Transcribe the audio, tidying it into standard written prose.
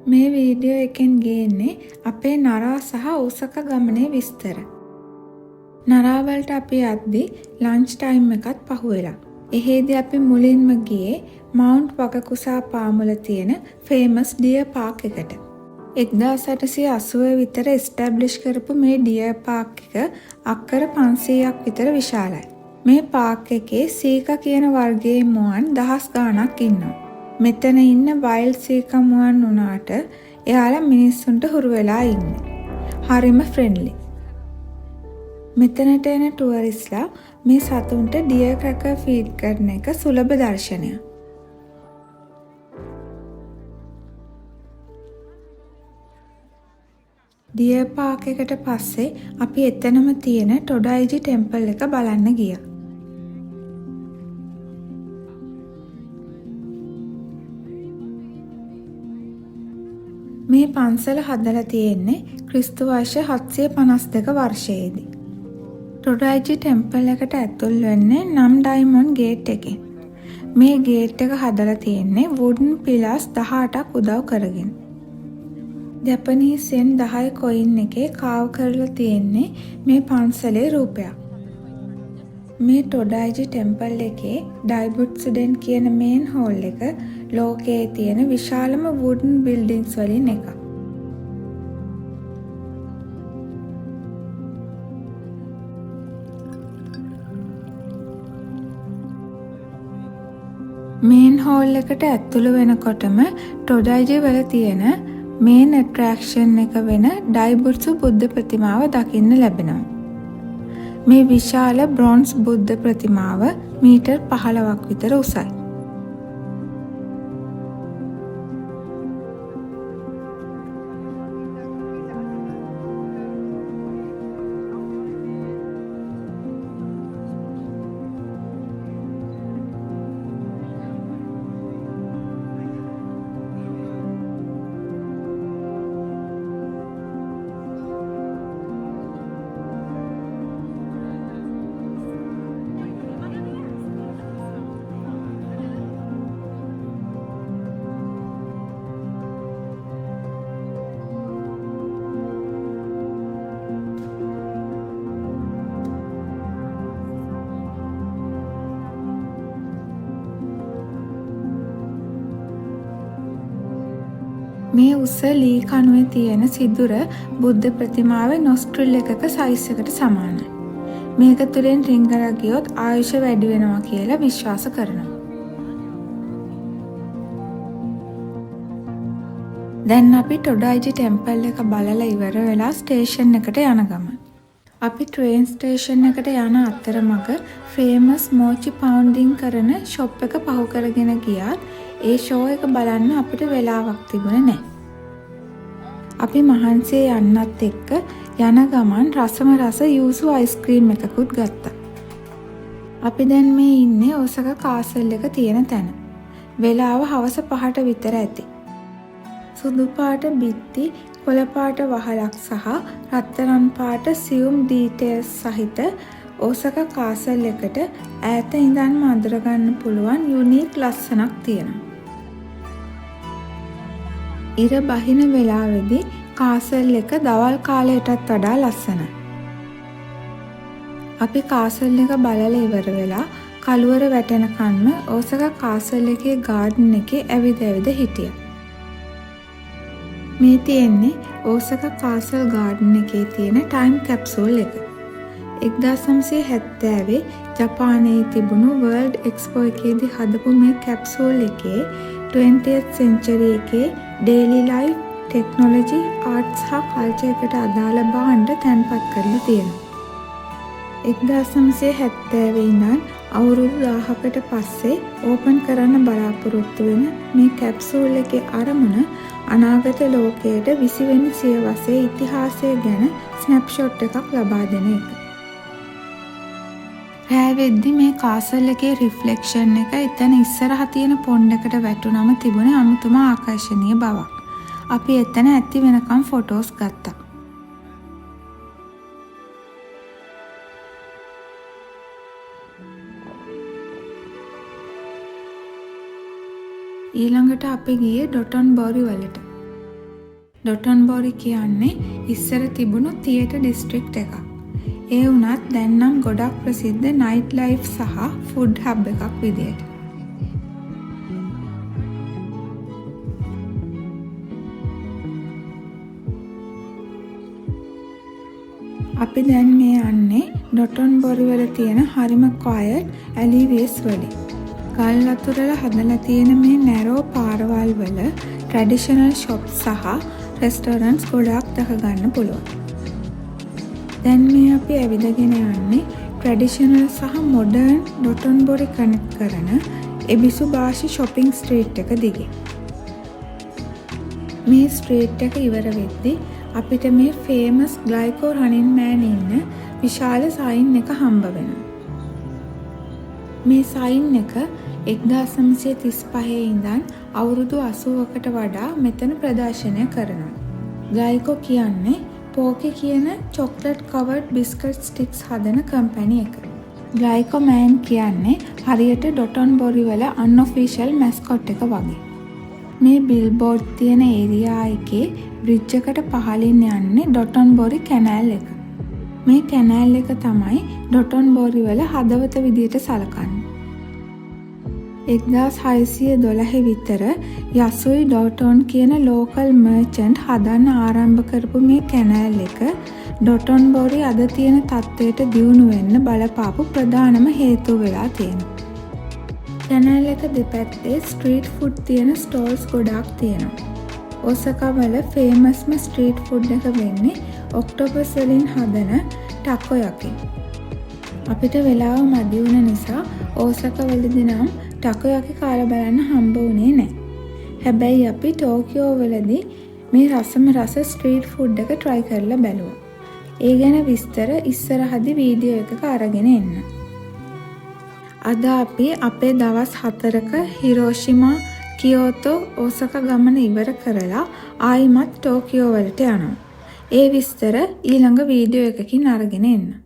මේ වීඩියෝ එකෙන් ගේන්නේ අපේ නරා සහ ඕසක ගමනේ විස්තර. නරා වලට අපි යද්දි ලන්ච් ටයිම් එකත් පහුවෙලා. එහෙදි අපි මුලින්ම ගියේ මවුන්ට් වගකුසා පාමුල තියෙන ෆේමස් ඩියර් පාක් එකට. 1880 විතර එස්ටැබ්ලිෂ් කරපු මේ ඩියර් පාක් එක අක්කර 500ක් විතර විශාලයි. මේ පාක් එකේ සීකා කියන වර්ගයේ මුවන් දහස් ගාණක් ඉන්නවා. මෙතන ඉන්න වයිල්ඩ් සීකා මුවන් වුණාට එයාලා මිනිස්සුන්ට හුරු වෙලා ඉන්නේ. හරිම ෆ්‍රෙන්ඩ්ලි. මෙතනට එන ටුවරිස්ලා මේ සතුන්ට ඩියර් ක්‍රැකර් ෆීඩ් කරන එක සුලභ දර්ශනයක්. ඩියර් පාක් එකට පස්සේ අපි එතනම තියෙන ටොඩයිජි ටෙම්පල් එක බලන්න ගියා. මේ පන්සල හදලා තියෙන්නේ ක්‍රිස්තු වර්ෂ 752 වර්ෂයේදී. ටොඩයිජි ටෙම්පල් එකට ඇතුල් වෙන්නේ නම් ඩයිමොන්ඩ් ගේට් එකෙන්. මේ ගේට් එක හදලා තියෙන්නේ වුඩන් පිලර්ස් 18ක් උදව් කරගෙන. ජපනීස් යෙන් 10 කොයින් එකේ කාව් කරලා තියෙන්නේ මේ පන්සලේ රූපයක්. මේ ටොඩයිජි ටෙම්පල් එකේ ඩයිබුට්සුඩෙන් කියන මේන් හෝල් එක ලෝකයේ තියෙන විශාලම වුඩන් බිල්ඩින්ග්ස් වලින් එකක්. මේන් හෝල් එකට ඇතුළු වෙනකොටම ටොඩයිජි වල තියෙන මේන් ඇට්‍රැක්ෂන් එක වෙන ඩයිබුට්සු බුද්ධ ප්‍රතිමාව දකින්න ලැබෙනවා. මේ විශාල බ්‍රොන්ස් බුද්ධ ප්‍රතිමාව මීටර් 15ක් විතර උසයි. මේ උස ලී කණුවේ තියෙන සිදුර බුද්ධ ප්‍රතිමාවේ නොස්ට්‍රිල් එකක සයිස් එකට සමානයි. මේක තුලින් රිංගලා ගියොත් ආයුෂ වැඩි වෙනවා කියලා විශ්වාස කරනවා. දැන් අපි ටොඩයිජි ටෙම්පල් එක බලලා ඉවර වෙලා ස්ටේෂන් එකට යන ගමන්. අපි ට්‍රේන් ස්ටේෂන් එකට යන අතරමඟ ෆේමස් මෝචි පවුන්ඩින් කරන ෂොප් එක පහු කරගෙන ගියාත් ඒ ෂෝ එක බලන්න අපිට වෙලාවක් තිබුණේ නැහැ. අපි මහන්සියේ යන්නත් එක්ක යන ගමන් රසම රස යූසු අයිස්ක්‍රීම් එකකුත් ගත්තා. අපි දැන් මේ ඉන්නේ ඔසක කාසල් එක තියෙන තැන. වෙලාව හවස 5ට විතර ඇති. සුදු පාට බිත්ති, කොළ පාට වහලක් සහ රත්තරන් පාට සියුම් ඩීටේල්ස් සහිත ඔසක කාසල් එකට ඈත ඉඳන්ම අඳුර ගන්න පුළුවන් යුනීක් ලස්සනක් තියෙනවා. ඉර බහින වෙලාවේදී කාසල් එක දවල් කාලයටත් වඩා ලස්සනයි. අපි කාසල් එක බලලා ඉවර වෙලා කළුවර වැටෙනකන්ම ඕසක කාසල් එකේ ගාඩන් එකේ ඇවිද හිටියා. මේ තියෙන්නේ ඕසක කාසල් ගාඩන් එකේ තියෙන ටයිම් කැප්සූල් එක. 1970 ජපානයේ තිබුණු වර්ල්ඩ් එක්ස්පෝ එකේදී හදපු මේ කැප්සූල් එකේ 20th century එකේ ඩේලි ලයිෆ්, ටෙක්නොලොජි, ආර්ට්ස් හා කල්චර් එකට අදාළ භාණ්ඩ තැන්පත් කරලා තියෙනවා. 1970 ඉඳන් අවුරුදු 1000කට පස්සේ ඕපන් කරන්න බලාපොරොත්තු වෙන මේ කැප්සූල් එකේ අරමුණ අනාගත ලෝකයට 20 වෙනි සියවසේ ඉතිහාසය ගැන ස්නැප්ෂොට් එකක් ලබා දෙන එක. රෑ වෙද්දි මේ කාසල් එකේ රිෆ්ලෙක්ෂන් එක එතන ඉස්සරහ තියෙන පොන්ඩ් එකට වැටුනම තිබුණ අමුතුම ආකර්ෂණීය බවක්. අපි එතන ඇති වෙනකම් ෆොටෝස් ගත්තා. ඊළඟට අපි ගියේ ඩොටන් බෝරි වලට. ඩොටොන්බෝරි කියන්නේ ඉස්සර තිබුණු තියටර් ඩිස්ට්‍රික්ට් එකක්. ඒ වුණත් දැන් නම් ගොඩක් ප්‍රසිද්ධ නයිට් ලයිෆ් සහ ෆුඩ් හබ් එකක් විදියට. අපි දැන් මේ යන්නේ ඩොටොන්බෝරි වල තියෙන හරිම ක්වයට් ඇලිවේස් වලින්. ගල් අතුරල හදලා තියෙන මේ නැරෝ පාරවල් වල ට්‍රැඩිෂනල් ෂොප්ස් සහ රෙස්ටොරන්ට්ස් ගොඩාක් දැක ගන්න පුළුවන්. දැන් මේ අපි ඇවිදගෙන යන්නේ ට්‍රැඩිෂනල් සහ මොඩර්න් ඩොටොන්බෝරි කනෙක්ට් කරන එබිසුබාෂි ෂොපිං ස්ට්‍රීට් එක දිගේ. මේ ස්ට්‍රීට් එක ඉවර වෙද්දී අපිට මේ ෆේමස් ග්ලයිකෝ රනින් මෑන් ඉන්න විශාල සයින් එක හම්බ වෙනවා. මේ සයින් එක 1935 ඉඳන් අවුරුදු 80කට වඩා මෙතන ප්‍රදර්ශනය කරනවා. ග්ලයිකෝ කියන්නේ පෝකි කියන චොක්ලට් කවර්ඩ් බිස්කට් ස්ටික්ස් හදන කම්පැනි එක. ග්ලයිකෝ මෑන් කියන්නේ හරියට ඩොටොන්බෝරි වල අන්ඔෆිෂල් මැස්කොට් එක වගේ. මේ බිල්බෝඩ් තියෙන ඒරියා එකේ බ්‍රිජ් එකට පහළින් යන්නේ ඩොටොන්බෝරි කැනල් එක. මේ කැනල් එක තමයි ඩොටොන්බෝරි වල හදවත විදියට සලකන්නේ. 1612 විතර යසුයි ඩෝටෝන් කියන ලෝකල් මර්චන්ට් හදන්න ආරම්භ කරපු මේ කැනල් එක ඩොටොන්බෝරි අද තියෙන තත්ත්වයට දියුණු වෙන්න බලපාපු ප්‍රධානම හේතුව වෙලා තියෙනවා. කැනල් එක දෙපැත්තේ ස්ට්‍රීට් ෆුඩ් තියෙන ස්ටෝල්ස් ගොඩාක් තියෙනවා. ඔසකා වල ෆේමස්ම ස්ට්‍රීට් ෆුඩ් එක වෙන්නේ ඔක්ටෝපස් වලින් හදන ටකොයකි. අපිට වෙලාව මදි වුණ නිසා ඕසකා වලදී නම් ටකොයකි කාලා බලන්න හම්බ වුණේ නැහැ. හැබැයි අපි ටෝකියෝ වලදී මේ රසම රස ස්ට්‍රීට් ෆුඩ් එක try කරලා බැලුවා. ඒ ගැන විස්තර ඉස්සරහදී වීඩියෝ එකක අරගෙන එන්න. අද අපි අපේ දවස් 4ක හිරෝෂිමා, කියෝතෝ, ඕසකා ගමන ඉවර කරලා ආයිමත් ටෝකියෝ වලට යනවා. ඒ විස්තර ඊළඟ වීඩියෝ එකකින් අරගෙන එන්න.